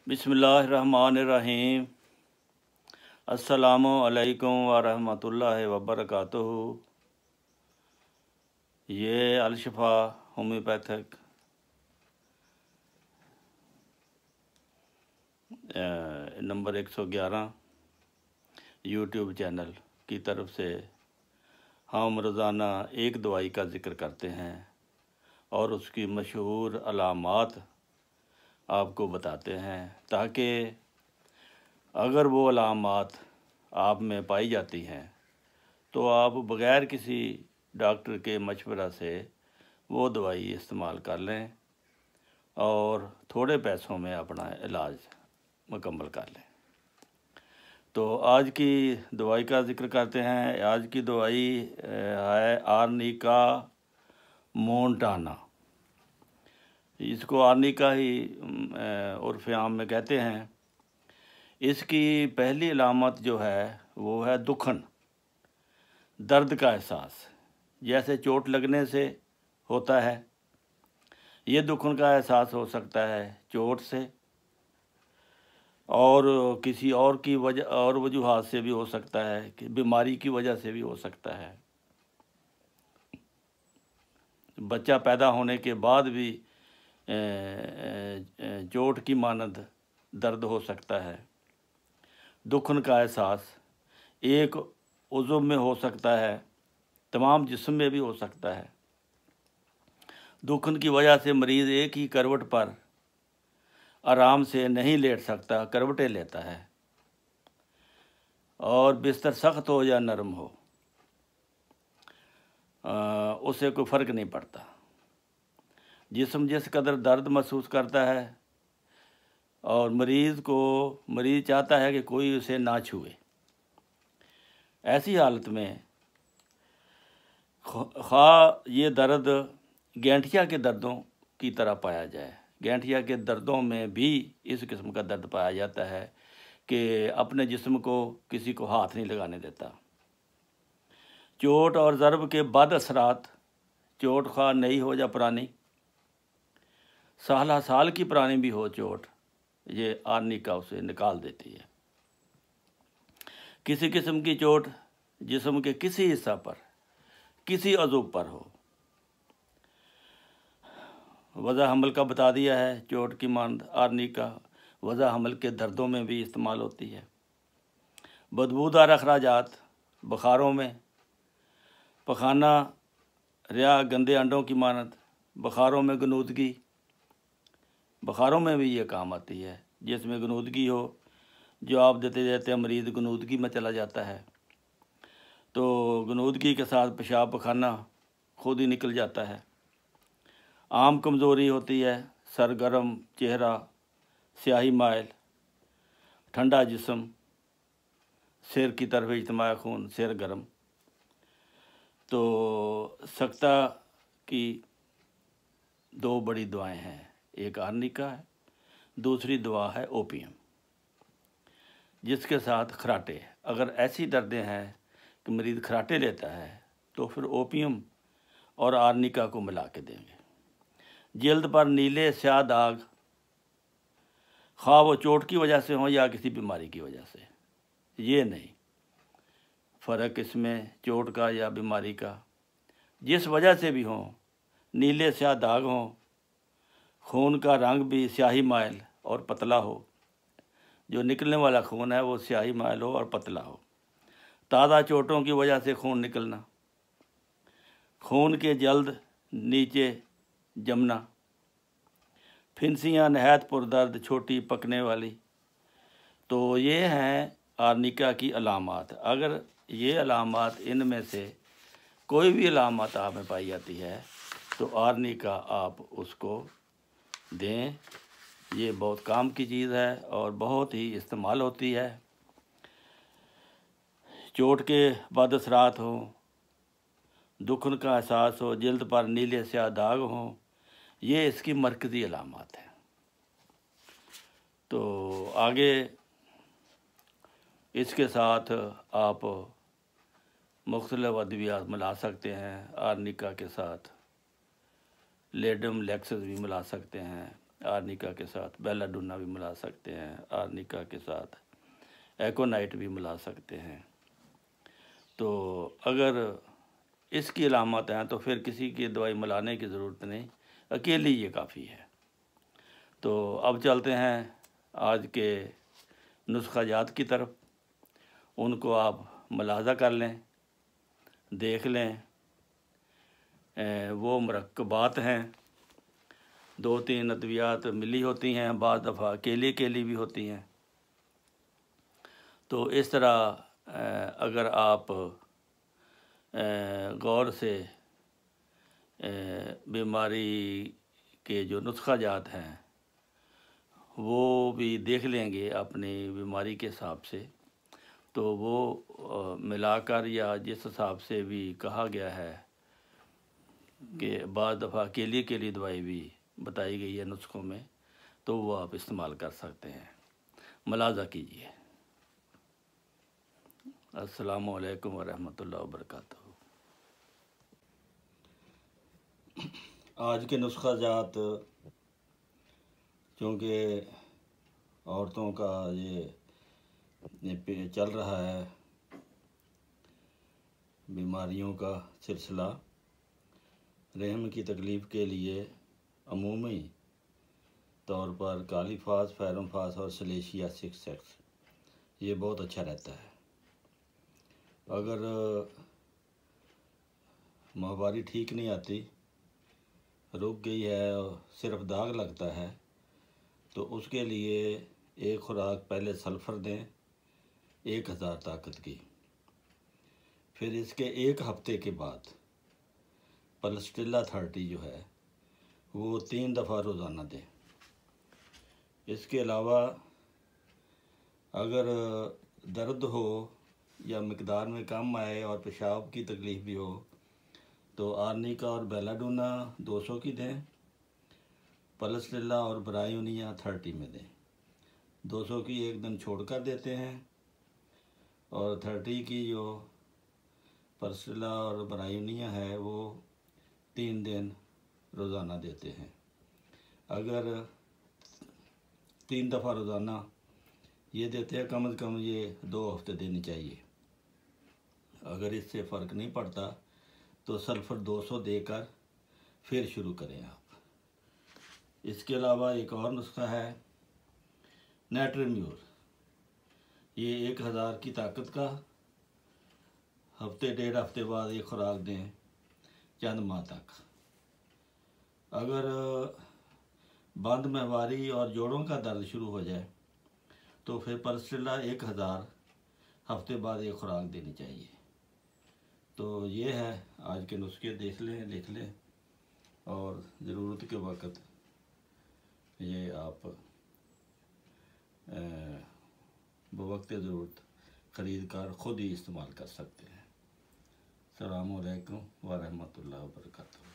बिस्मिल्लाहिर्रहमानिर्रहीम। अस्सलामु अलैकुम वरहमतुल्लाहि वबरकातुहू। ये अलशफ़ा होम्योपैथिक नंबर 111 यूट्यूब चैनल की तरफ से हम रोज़ाना एक दवाई का ज़िक्र करते हैं और उसकी मशहूर अलामात आपको बताते हैं, ताकि अगर वो अलामात आप में पाई जाती हैं तो आप बग़ैर किसी डॉक्टर के मशवरा से वो दवाई इस्तेमाल कर लें और थोड़े पैसों में अपना इलाज मुकम्मल कर लें। तो आज की दवाई का ज़िक्र करते हैं। आज की दवाई है आर्निका मोंटाना। इसको आर्निका ही उर्फ़ आम में कहते हैं। इसकी पहली अलामत जो है वो है दुखन, दर्द का एहसास, जैसे चोट लगने से होता है। ये दुखन का एहसास हो सकता है चोट से और किसी और की वजह और वजूहात से भी हो सकता है, कि बीमारी की वजह से भी हो सकता है। बच्चा पैदा होने के बाद भी चोट की मानद दर्द हो सकता है। दुखन का एहसास एक उज़्व में हो सकता है, तमाम जिस्म में भी हो सकता है। दुखन की वजह से मरीज़ एक ही करवट पर आराम से नहीं लेट सकता, करवटें लेता है और बिस्तर सख्त हो या नरम हो उससे कोई फ़र्क नहीं पड़ता। जिस्म जिस कदर दर्द महसूस करता है और मरीज़ चाहता है कि कोई उसे ना छुए। ऐसी हालत में खा ये दर्द गैंठिया के दर्दों की तरह पाया जाए। गैंठिया के दर्दों में भी इस किस्म का दर्द पाया जाता है कि अपने जिस्म को किसी को हाथ नहीं लगाने देता। चोट और ज़रब के बाद असरात, चोट खा नई हो या पुरानी, साल की पुरानी भी हो चोट, ये आर्निका उसे निकाल देती है। किसी किस्म की चोट जिस्म के किसी हिस्सा पर, किसी अज़ू पर हो, वज़ा हमल का बता दिया है। चोट की मानद आर्निका वज़ा हमल के दर्दों में भी इस्तेमाल होती है। बदबूदार अखराजात, बुखारों में, पखाना, रिया, गंदे अंडों की मानद, बुखारों में गनूदगी, बुखारों में भी ये काम आती है। जिसमें गनूदगी हो, जो आप देते देते मरीज़ गनूदगी में चला जाता है, तो गनूदगी के साथ पेशाब पखाना खुद ही निकल जाता है। आम कमज़ोरी होती है, सर गर्म, चेहरा स्याही माइल, ठंडा जिस्म, सिर की तरफ इज्तिमा खून, सिर गर्म। तो सख्ता की दो बड़ी दवाएं हैं, एक आर्निका है, दूसरी दवा है ओपियम, जिसके साथ खराटे। अगर ऐसी दर्दें हैं कि मरीज़ खराटे लेता है तो फिर ओपियम और आर्निका को मिला के देंगे। जल्द पर नीले स्याह दाग, खा वो चोट की वजह से हो या किसी बीमारी की वजह से, ये नहीं फ़र्क इसमें चोट का या बीमारी का, जिस वजह से भी हो, नीले स्याह दाग हों, खून का रंग भी स्याही माइल और पतला हो, जो निकलने वाला खून है वो स्याही माइल हो और पतला हो, ताज़ा चोटों की वजह से खून निकलना, खून के जल्द नीचे जमना, फिंसियाँ नहायत पुरदर्द, छोटी पकने वाली। तो ये हैं आर्निका की अलामात। अगर ये अलामात, इनमें से कोई भी अलामत आप में पाई जाती है तो आर्निका आप उसको दें। ये बहुत काम की चीज़ है और बहुत ही इस्तेमाल होती है। चोट के बाद असरात हो, दुखन का एहसास हो, जल्द पर नीले स्याह दाग हों, ये इसकी मरकज़ी अलामत है। तो आगे इसके साथ आप मुख्तलिफ़ अद्वियात मिला सकते हैं। आर्निका के साथ लेडम लेक्सस भी मिला सकते हैं आर्निका के साथ बेलाडोना भी मिला सकते हैं, आर्निका के साथ एकोनाइट भी मिला सकते हैं। तो अगर इसकी अलामत हैं तो फिर किसी की दवाई मिलाने की ज़रूरत नहीं, अकेली ये काफ़ी है। तो अब चलते हैं आज के नुस्खाजात की तरफ। उनको आप मुलाहज़ा कर लें, देख लें। वो मरकबात हैं, 2-3 अद्वियात मिली होती हैं, बाज़ दफ़ा अकेली भी होती हैं। तो इस तरह अगर आप गौर से बीमारी के जो नुस्खाजात हैं वो भी देख लेंगे अपनी बीमारी के हिसाब से, तो वो मिलाकर या जिस हिसाब से भी कहा गया है कि बाज़ दफ़ा अकेली दवाई भी बताई गई है नुस्खों में, तो वो आप इस्तेमाल कर सकते हैं। मुलाहज़ा कीजिए। अस्सलामु अलैकुम वरहमतुल्लाहि वबरकातुहू। आज के नुस्खाजात, चूँकि औरतों का ये चल रहा है बीमारियों का सिलसिला, रहम की तकलीफ़ के लिए अमूमी तौर पर कालीफास, फेरोमफास और सलेशिया 6X ये बहुत अच्छा रहता है। अगर माहवारी ठीक नहीं आती, रुक गई है और सिर्फ दाग लगता है, तो उसके लिए एक खुराक पहले सल्फ़र दें 1000 ताकत की। फिर इसके 1 हफ्ते के बाद पलस्टिला 30 जो है वो 3 दफ़ा रोज़ाना दें। इसके अलावा अगर दर्द हो या मिकदार में कम आए और पेशाब की तकलीफ़ भी हो, तो आर्निका और बेलाडोना 200 की दें, पलस्टिला और ब्रायोनिया 30 में दें। 200 की एक दिन छोड़ कर देते हैं और 30 की जो पलस्टिला और ब्रायोनिया है वो 3 दिन रोज़ाना देते हैं। अगर 3 दफ़ा रोज़ाना ये देते हैं, कम से कम ये 2 हफ्ते देनी चाहिए। अगर इससे फ़र्क नहीं पड़ता तो सल्फ़र 200 देकर फिर शुरू करें आप। इसके अलावा एक और नुस्खा है नेट्रीम्यूर। ये 1000 की ताकत का, हफ्ते 1.5 हफ्ते बाद एक खुराक दें चंद माह तक। अगर बंद माहवारी और जोड़ों का दर्द शुरू हो जाए तो फिर पलस्टिला 1000 हफ्ते बाद एक खुराक देनी चाहिए। तो ये है आज के नुस्खे, देख लें, लिख लें और ज़रूरत के वक़्त ये आप बवक़्त ज़रूरत ख़रीद कर ख़ुद ही इस्तेमाल कर सकते हैं। अस्सलामु अलैकुम वरहमतुल्लाहि वबरकातुहू।